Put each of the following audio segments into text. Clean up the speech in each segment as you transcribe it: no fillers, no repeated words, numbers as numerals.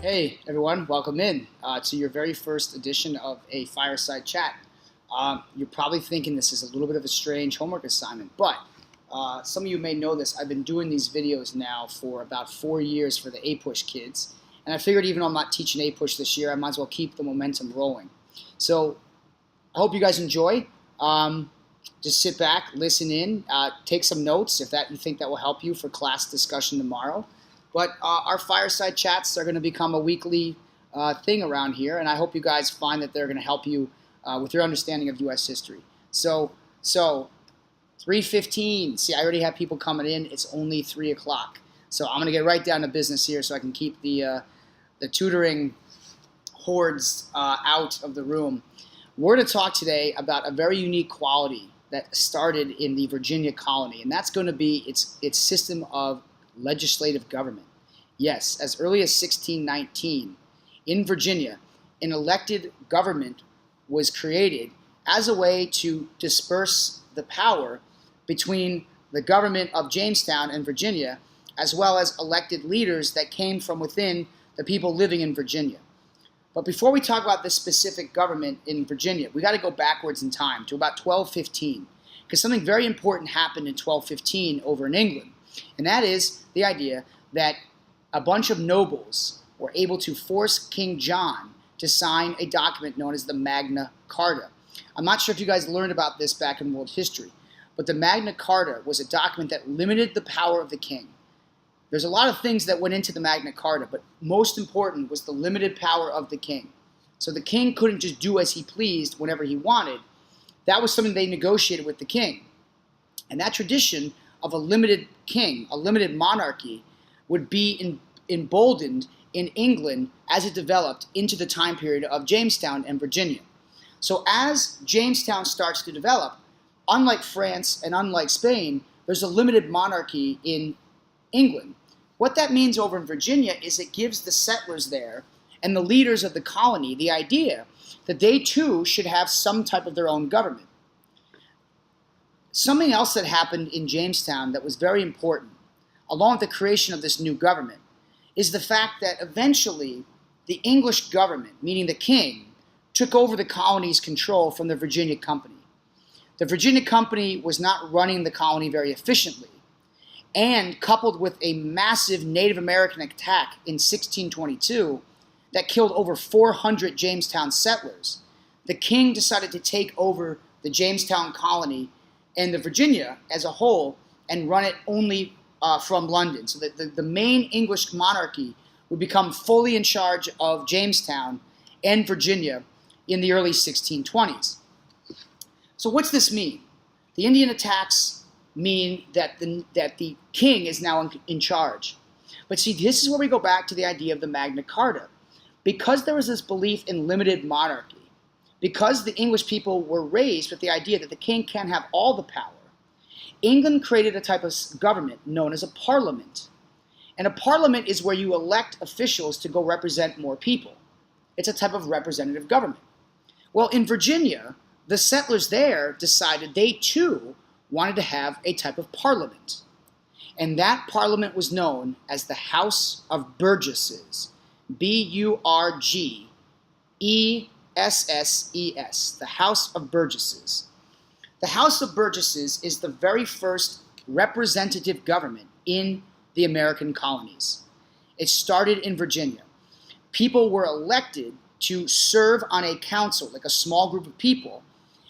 Hey everyone, welcome in to your very first edition of a Fireside Chat. You're probably thinking this is a little bit of a strange homework assignment, but some of you may know this. I've been doing these videos now for about 4 years for the APUSH kids, and I figured even though I'm not teaching APUSH this year, I might as well keep the momentum rolling. So I hope you guys enjoy. Just sit back, listen in, take some notes if you think that will help you for class discussion tomorrow. But our fireside chats are going to become a weekly thing around here, and I hope you guys find that they're going to help you with your understanding of U.S. history. So 3:15. See, I already have people coming in. It's only 3 o'clock. So I'm going to get right down to business here so I can keep the tutoring hordes out of the room. We're going to talk today about a very unique quality that started in the Virginia colony, and that's going to be its system of legislative government. Yes, as early as 1619, in Virginia, an elected government was created as a way to disperse the power between the government of Jamestown and Virginia, as well as elected leaders that came from within the people living in Virginia. But before we talk about this specific government in Virginia, we got to go backwards in time to about 1215, because something very important happened in 1215 over in England. And that is the idea that a bunch of nobles were able to force King John to sign a document known as the Magna Carta. I'm not sure if you guys learned about this back in world history, but the Magna Carta was a document that limited the power of the king. There's a lot of things that went into the Magna Carta, but most important was the limited power of the king. So the king couldn't just do as he pleased whenever he wanted. That was something they negotiated with the king. And that tradition of a limited king, a limited monarchy, would be emboldened in England as it developed into the time period of Jamestown and Virginia. So as Jamestown starts to develop, unlike France and unlike Spain, there's a limited monarchy in England. What that means over in Virginia is it gives the settlers there and the leaders of the colony the idea that they too should have some type of their own government. Something else that happened in Jamestown that was very important, along with the creation of this new government, is the fact that eventually the English government, meaning the king, took over the colony's control from the Virginia Company. The Virginia Company was not running the colony very efficiently, and coupled with a massive Native American attack in 1622 that killed over 400 Jamestown settlers, the king decided to take over the Jamestown colony and the Virginia as a whole and run it only from London. So that the main English monarchy would become fully in charge of Jamestown and Virginia in the early 1620s. So what's this mean? The Indian attacks mean that the king is now in charge. But see, this is where we go back to the idea of the Magna Carta. Because there was this belief in limited monarchy, because the English people were raised with the idea that the king can't have all the power, England created a type of government known as a parliament. And a parliament is where you elect officials to go represent more people. It's a type of representative government. Well, in Virginia, the settlers there decided they too wanted to have a type of parliament. And that parliament was known as the House of Burgesses. B-U-R-G-E-S-S-E-S, the House of Burgesses. The House of Burgesses is the very first representative government in the American colonies. It started in Virginia. People were elected to serve on a council, like a small group of people,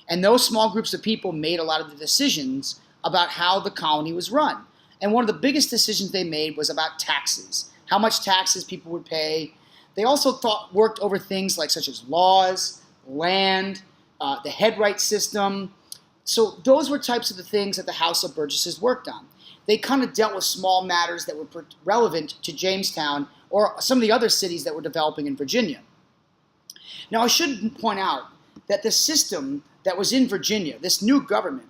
and those small groups of people made a lot of the decisions about how the colony was run. And one of the biggest decisions they made was about taxes, how much taxes people would pay. They also worked over things such as laws, land, the headright system. So those were types of the things that the House of Burgesses worked on. They kind of dealt with small matters that were relevant to Jamestown or some of the other cities that were developing in Virginia. Now I should point out that the system that was in Virginia, this new government,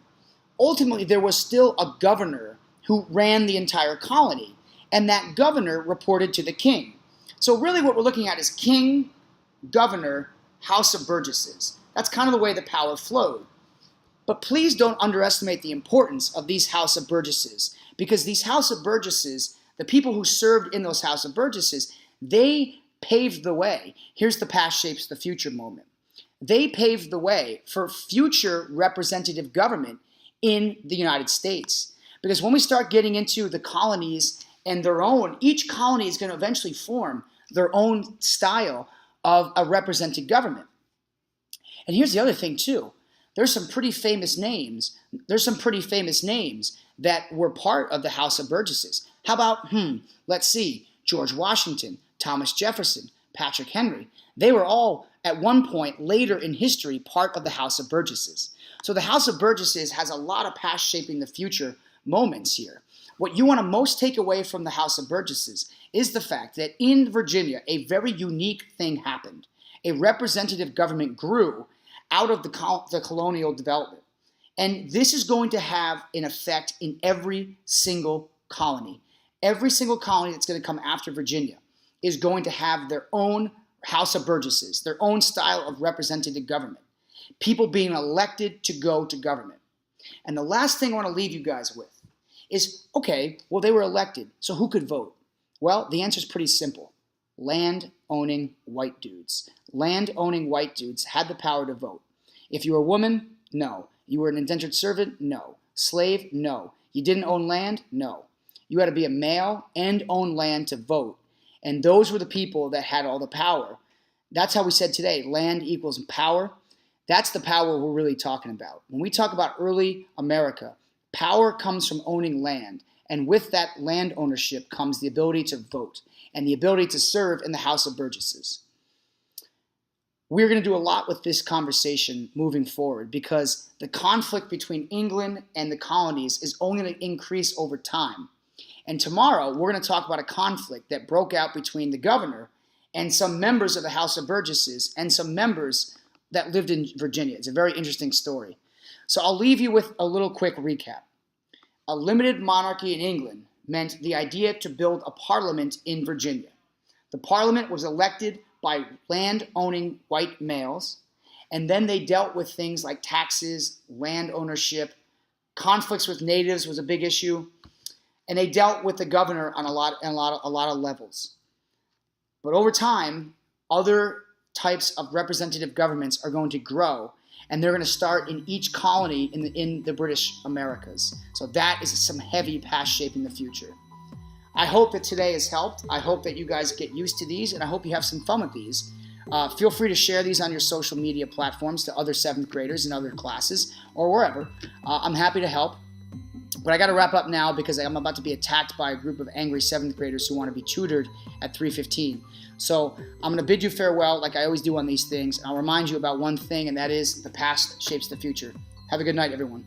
ultimately there was still a governor who ran the entire colony, and that governor reported to the king. So really what we're looking at is king, governor, House of Burgesses. That's kind of the way the power flowed. But please don't underestimate the importance of these House of Burgesses, because these House of Burgesses, the people who served in those House of Burgesses, they paved the way. Here's the past shapes the future moment. They paved the way for future representative government in the United States. Because when we start getting into the colonies and each colony is going to eventually form their own style of a representative government. And here's the other thing too. There's some pretty famous names. That were part of the House of Burgesses. How about, let's see, George Washington, Thomas Jefferson, Patrick Henry. They were all, at one point later in history, part of the House of Burgesses. So the House of Burgesses has a lot of past shaping the future moments here. What you want to most take away from the House of Burgesses is the fact that in Virginia, a very unique thing happened. A representative government grew out of the colonial development. And this is going to have an effect in every single colony. Every single colony that's going to come after Virginia is going to have their own House of Burgesses, their own style of representative government. People being elected to go to government. And the last thing I want to leave you guys with is, okay, well, they were elected, so who could vote? Well, the answer is pretty simple. Land-owning white dudes. Land-owning white dudes had the power to vote. If you were a woman, no. You were an indentured servant? No. Slave? No. You didn't own land? No. You had to be a male and own land to vote. And those were the people that had all the power. That's how we said today, land equals power. That's the power we're really talking about. When we talk about early America, power comes from owning land. And with that land ownership comes the ability to vote and the ability to serve in the House of Burgesses. We're going to do a lot with this conversation moving forward because the conflict between England and the colonies is only going to increase over time. And tomorrow, we're going to talk about a conflict that broke out between the governor and some members of the House of Burgesses and some members that lived in Virginia. It's a very interesting story. So I'll leave you with a little quick recap. A limited monarchy in England meant the idea to build a parliament in Virginia. The parliament was elected by land-owning white males, and then they dealt with things like taxes, land ownership, conflicts with natives was a big issue, and they dealt with the governor on a lot of levels. But over time, other types of representative governments are going to grow, and they're going to start in each colony in the British Americas. So that is some heavy past shaping the future. I hope that today has helped. I hope that you guys get used to these, and I hope you have some fun with these. Feel free to share these on your social media platforms to other 7th graders in other classes or wherever. I'm happy to help. But I got to wrap up now because I'm about to be attacked by a group of angry 7th graders who want to be tutored at 3:15. So I'm going to bid you farewell like I always do on these things. I'll remind you about one thing, and that is the past shapes the future. Have a good night, everyone.